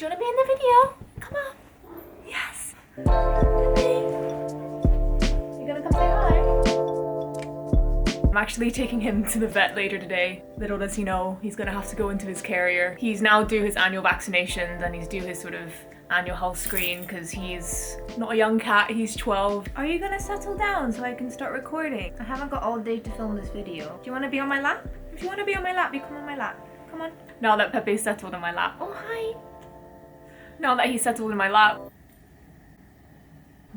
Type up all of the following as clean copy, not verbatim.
Do you want to be in the video? Come on. Yes. Pepe. You gonna come say hi? I'm actually taking him to the vet later today. Little does he know, he's gonna have to go into his carrier. He's now due his annual vaccinations and he's due his sort of annual health screen because he's not a young cat, he's 12. Are you gonna settle down so I can start recording? I haven't got all day to film this video. Do you wanna be on my lap? If you wanna be on my lap, you come on my lap. Come on. Now that Pepe's settled in my lap. Oh, hi. Now that he's settled in my lap.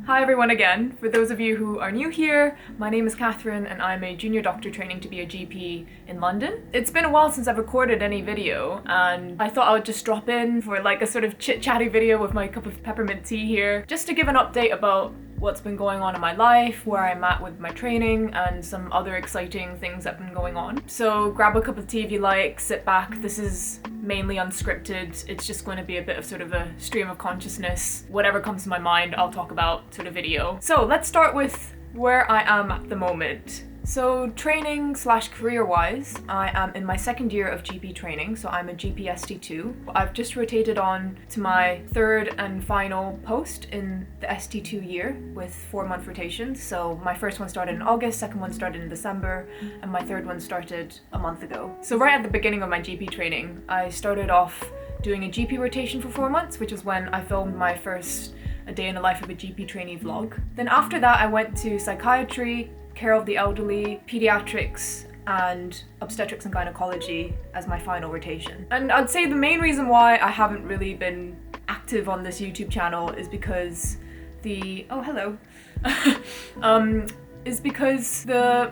Hi everyone again. For those of you who are new here, my name is Catherine and I'm a junior doctor training to be a GP in London. It's been a while since I've recorded any video and I thought I would just drop in for like a sort of chit-chatty video with my cup of peppermint tea here, just to give an update about what's been going on in my life, where I'm at with my training, and some other exciting things that have been going on. So grab a cup of tea if you like, sit back. This is mainly unscripted. It's just going to be a bit of sort of a stream of consciousness. Whatever comes to my mind, I'll talk about sort of video. So let's start with where I am at the moment. So training / career wise, I am in my second year of GP training, so I'm a GP ST2. I've just rotated on to my third and final post in the ST2 year with 4-month rotations. So my first one started in August, second one started in December, and my third one started a month ago. So right at the beginning of my GP training, I started off doing a GP rotation for 4 months, which is when I filmed my first A Day in the Life of a GP Trainee vlog. Then after that, I went to psychiatry, care of the elderly, pediatrics, and obstetrics and gynecology as my final rotation. And I'd say the main reason why I haven't really been active on this YouTube channel is because is because oh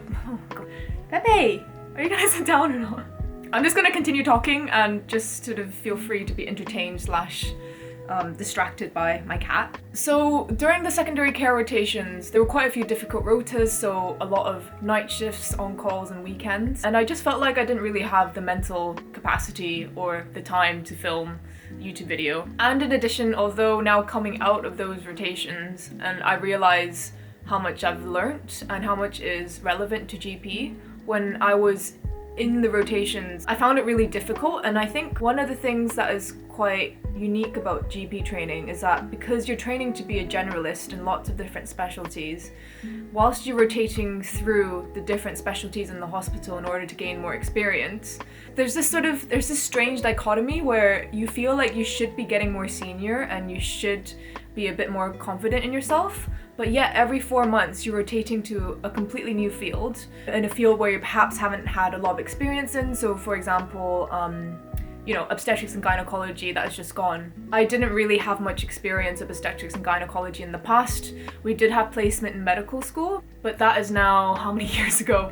God. Pepe, are you gonna sit down or not? I'm just gonna continue talking and just sort of feel free to be entertained / distracted by my cat. So during the secondary care rotations, there were quite a few difficult rotas, so a lot of night shifts, on calls and weekends, and I just felt like I didn't really have the mental capacity or the time to film a YouTube video. And in addition, although now coming out of those rotations and I realize how much I've learnt and how much is relevant to GP, when I was in the rotations, I found it really difficult. And I think one of the things that is quite unique about GP training is that because you're training to be a generalist in lots of different specialties, whilst you're rotating through the different specialties in the hospital in order to gain more experience, there's this strange dichotomy where you feel like you should be getting more senior and you should be a bit more confident in yourself, but yet every 4 months you're rotating to a completely new field, in a field where you perhaps haven't had a lot of experience in. So for example, obstetrics and gynecology that has just gone. I didn't really have much experience of obstetrics and gynecology in the past. We did have placement in medical school, but that is now how many years ago?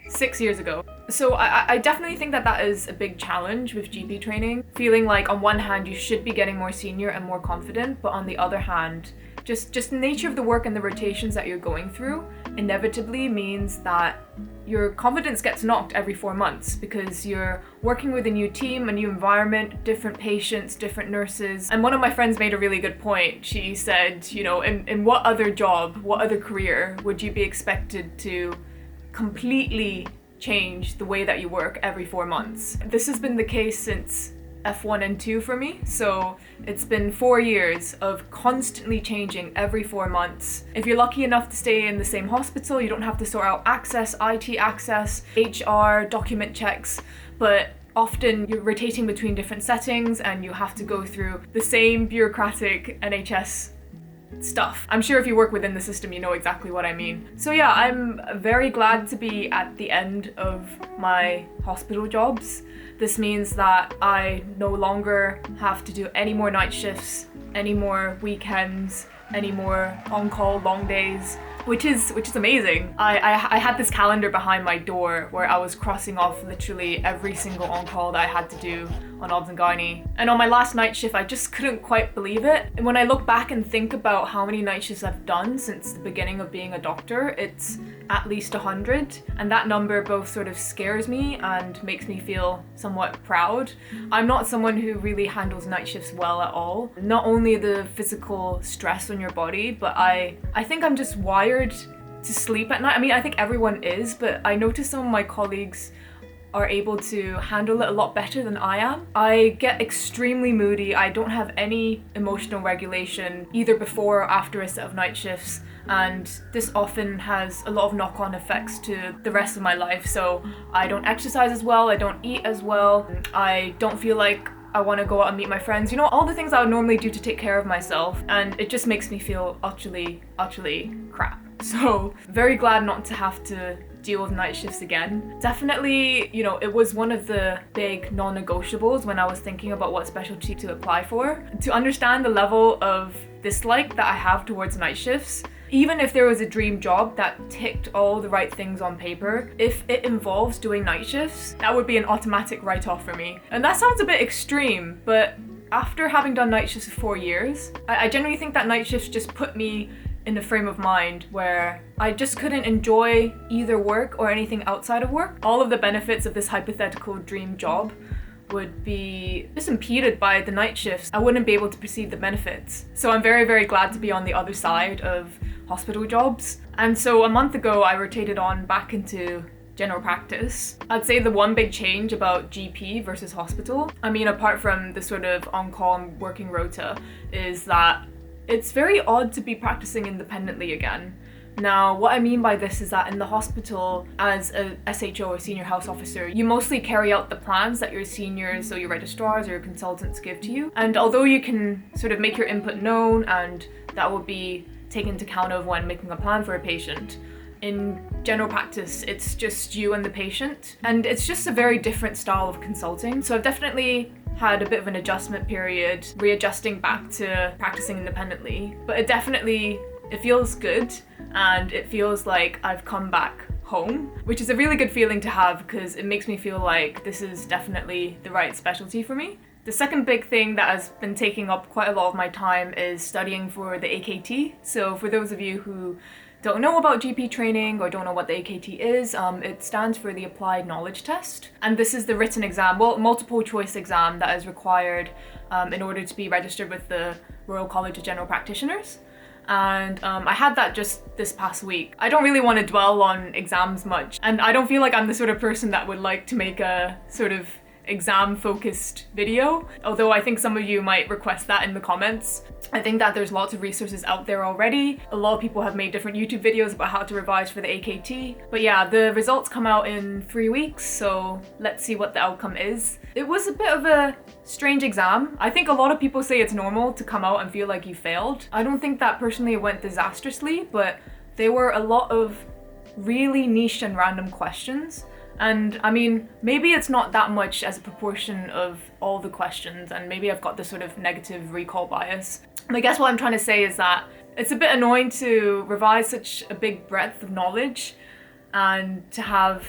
6 years ago. So I definitely think that is a big challenge with GP training. Feeling like on one hand you should be getting more senior and more confident, but on the other hand, just the nature of the work and the rotations that you're going through inevitably means that your confidence gets knocked every 4 months because you're working with a new team, a new environment, different patients, different nurses. And one of my friends made a really good point. She said, in what other job, what other career would you be expected to completely change the way that you work every 4 months? This has been the case since F1 and 2 for me, so it's been 4 years of constantly changing every 4 months. If you're lucky enough to stay in the same hospital, you don't have to sort out access, IT access, HR, document checks, but often you're rotating between different settings and you have to go through the same bureaucratic NHS stuff. I'm sure if you work within the system, you know exactly what I mean. So yeah, I'm very glad to be at the end of my hospital jobs. This means that I no longer have to do any more night shifts, any more weekends, any more on-call long days, which is amazing. I had this calendar behind my door where I was crossing off literally every single on-call that I had to do on obs and gynae. And on my last night shift, I just couldn't quite believe it. And when I look back and think about how many night shifts I've done since the beginning of being a doctor, it's at least 100. And that number both sort of scares me and makes me feel somewhat proud. I'm not someone who really handles night shifts well at all. Not only the physical stress on your body, but I think I'm just wired to sleep at night. I mean, I think everyone is, but I notice some of my colleagues are able to handle it a lot better than I am. I get extremely moody. I don't have any emotional regulation either before or after a set of night shifts, and this often has a lot of knock-on effects to the rest of my life. So I don't exercise as well, I don't eat as well, I don't feel like I want to go out and meet my friends, you know, all the things I would normally do to take care of myself, and it just makes me feel utterly crap. So very glad not to have to deal with night shifts again. Definitely, you know, it was one of the big non-negotiables when I was thinking about what specialty to apply for. To understand the level of dislike that I have towards night shifts, even if there was a dream job that ticked all the right things on paper, if it involves doing night shifts, that would be an automatic write-off for me. And that sounds a bit extreme, but after having done night shifts for 4 years, I genuinely think that night shifts just put me in a frame of mind where I just couldn't enjoy either work or anything outside of work. All of the benefits of this hypothetical dream job would be just impeded by the night shifts. I wouldn't be able to perceive the benefits. So I'm very glad to be on the other side of hospital jobs. And so a month ago, I rotated on back into general practice. I'd say the one big change about GP versus hospital, I mean, apart from the sort of on-call and working rota, is that it's very odd to be practicing independently again. Now, what I mean by this is that in the hospital, as a SHO or senior health officer, you mostly carry out the plans that your seniors, so your registrars or your consultants, give to you. And although you can sort of make your input known and that will be taken into account of when making a plan for a patient, in general practice, it's just you and the patient. And it's just a very different style of consulting. So I've definitely had a bit of an adjustment period, readjusting back to practicing independently. But it feels good, and it feels like I've come back home, which is a really good feeling to have because it makes me feel like this is definitely the right specialty for me. The second big thing that has been taking up quite a lot of my time is studying for the AKT. So for those of you who don't know about GP training or don't know what the AKT is, it stands for the Applied Knowledge Test. And this is the written exam, well, multiple choice exam that is required in order to be registered with the Royal College of General Practitioners. And I had that just this past week. I don't really want to dwell on exams much, and I don't feel like I'm the sort of person that would like to make a sort of exam-focused video, although I think some of you might request that in the comments. I think that there's lots of resources out there already. A lot of people have made different YouTube videos about how to revise for the AKT. But yeah, the results come out in 3 weeks, so let's see what the outcome is. It was a bit of a strange exam. I think a lot of people say it's normal to come out and feel like you failed. I don't think that personally went disastrously, but there were a lot of really niche and random questions. And I mean, maybe it's not that much as a proportion of all the questions, and maybe I've got this sort of negative recall bias. And I guess what I'm trying to say is that it's a bit annoying to revise such a big breadth of knowledge and to have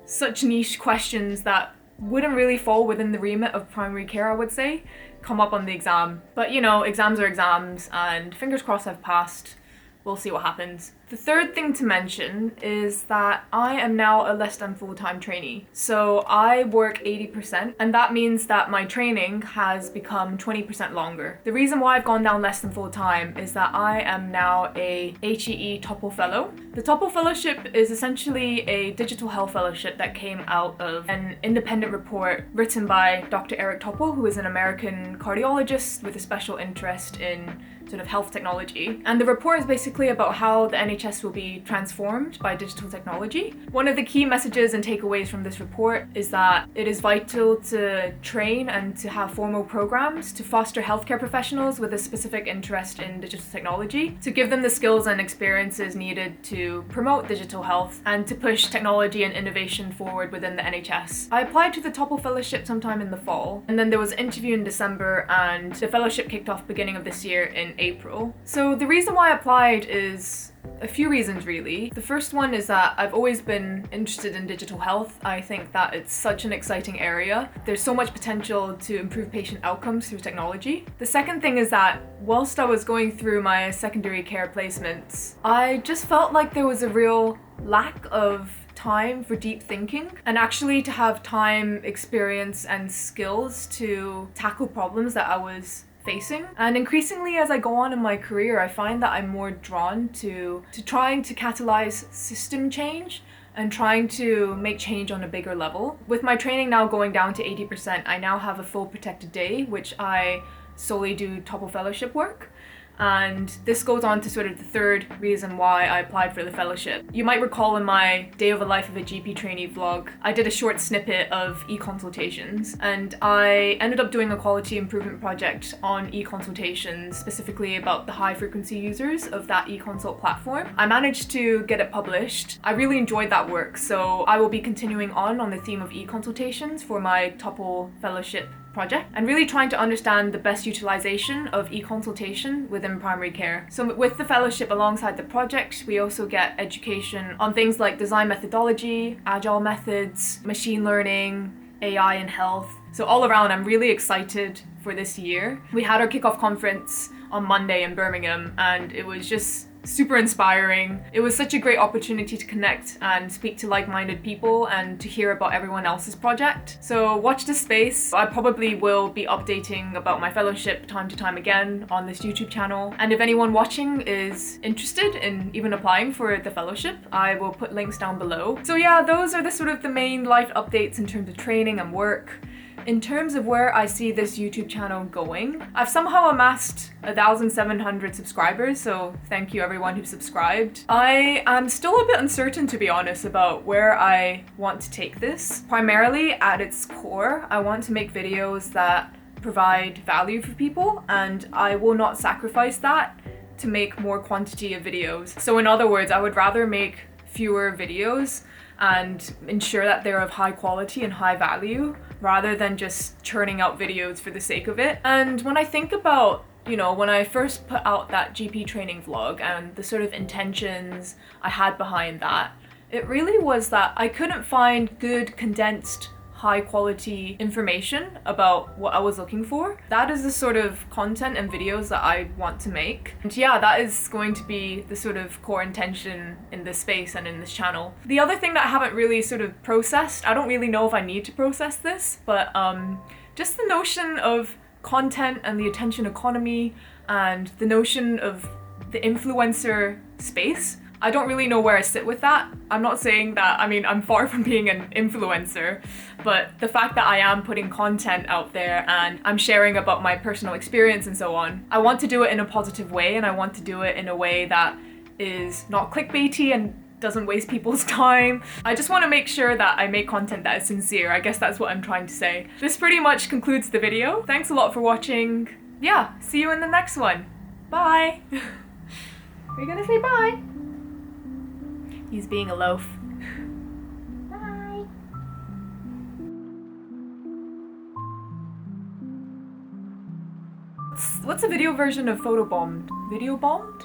such niche questions that wouldn't really fall within the remit of primary care, I would say, come up on the exam. But you know, exams are exams, and fingers crossed I've passed. We'll see what happens. The third thing to mention is that I am now a less than full-time trainee. So I work 80%, and that means that my training has become 20% longer. The reason why I've gone down less than full-time is that I am now a HEE Topol Fellow. The Topol Fellowship is essentially a digital health fellowship that came out of an independent report written by Dr. Eric Topol, who is an American cardiologist with a special interest in sort of health technology. And the report is basically about how the NHS will be transformed by digital technology. One of the key messages and takeaways from this report is that it is vital to train and to have formal programs to foster healthcare professionals with a specific interest in digital technology, to give them the skills and experiences needed to promote digital health and to push technology and innovation forward within the NHS. I applied to the Topol Fellowship sometime in the fall, and then there was an interview in December, and the fellowship kicked off beginning of this year in April. So the reason why I applied is a few reasons really. The first one is that I've always been interested in digital health. I think that it's such an exciting area. There's so much potential to improve patient outcomes through technology. The second thing is that whilst I was going through my secondary care placements, I just felt like there was a real lack of time for deep thinking, and actually to have time, experience, and skills to tackle problems that I was facing. And increasingly as I go on in my career, I find that I'm more drawn to trying to catalyze system change and trying to make change on a bigger level. With my training now going down to 80%, I now have a full protected day, which I solely do Topol Fellowship work. And this goes on to sort of the third reason why I applied for the fellowship. You might recall in my Day of a Life of a GP Trainee vlog, I did a short snippet of e-consultations, and I ended up doing a quality improvement project on e-consultations, specifically about the high frequency users of that e-consult platform. I managed to get it published. I really enjoyed that work, so I will be continuing on the theme of e-consultations for my Topol Fellowship project and really trying to understand the best utilization of e-consultation within primary care. So with the fellowship alongside the project, we also get education on things like design methodology, agile methods, machine learning, AI in health. So all around, I'm really excited for this year. We had our kickoff conference on Monday in Birmingham, and it was just super inspiring. It was such a great opportunity to connect and speak to like-minded people and to hear about everyone else's project. So watch this space. I probably will be updating about my fellowship time to time again on this YouTube channel. And if anyone watching is interested in even applying for the fellowship, I will put links down below. So yeah, those are the sort of the main life updates in terms of training and work. In terms of where I see this YouTube channel going, I've somehow amassed 1,700 subscribers, so thank you everyone who subscribed. I am still a bit uncertain, to be honest, about where I want to take this. Primarily, at its core, I want to make videos that provide value for people, and I will not sacrifice that to make more quantity of videos. So in other words, I would rather make fewer videos and ensure that they're of high quality and high value, rather than just churning out videos for the sake of it. And when I think about, when I first put out that GP training vlog and the sort of intentions I had behind that, it really was that I couldn't find good, condensed, high quality information about what I was looking for. That is the sort of content and videos that I want to make. And yeah, that is going to be the sort of core intention in this space and in this channel. The other thing that I haven't really sort of processed, I don't really know if I need to process this, but just the notion of content and the attention economy and the notion of the influencer space. I don't really know where I sit with that. I'm not saying that, I'm far from being an influencer, but the fact that I am putting content out there and I'm sharing about my personal experience and so on, I want to do it in a positive way, and I want to do it in a way that is not clickbaity and doesn't waste people's time. I just want to make sure that I make content that is sincere. I guess that's what I'm trying to say. This pretty much concludes the video. Thanks a lot for watching. Yeah, see you in the next one. Bye. Are you gonna say bye? He's being a loaf. Bye. What's a video version of photobombed? Video bombed?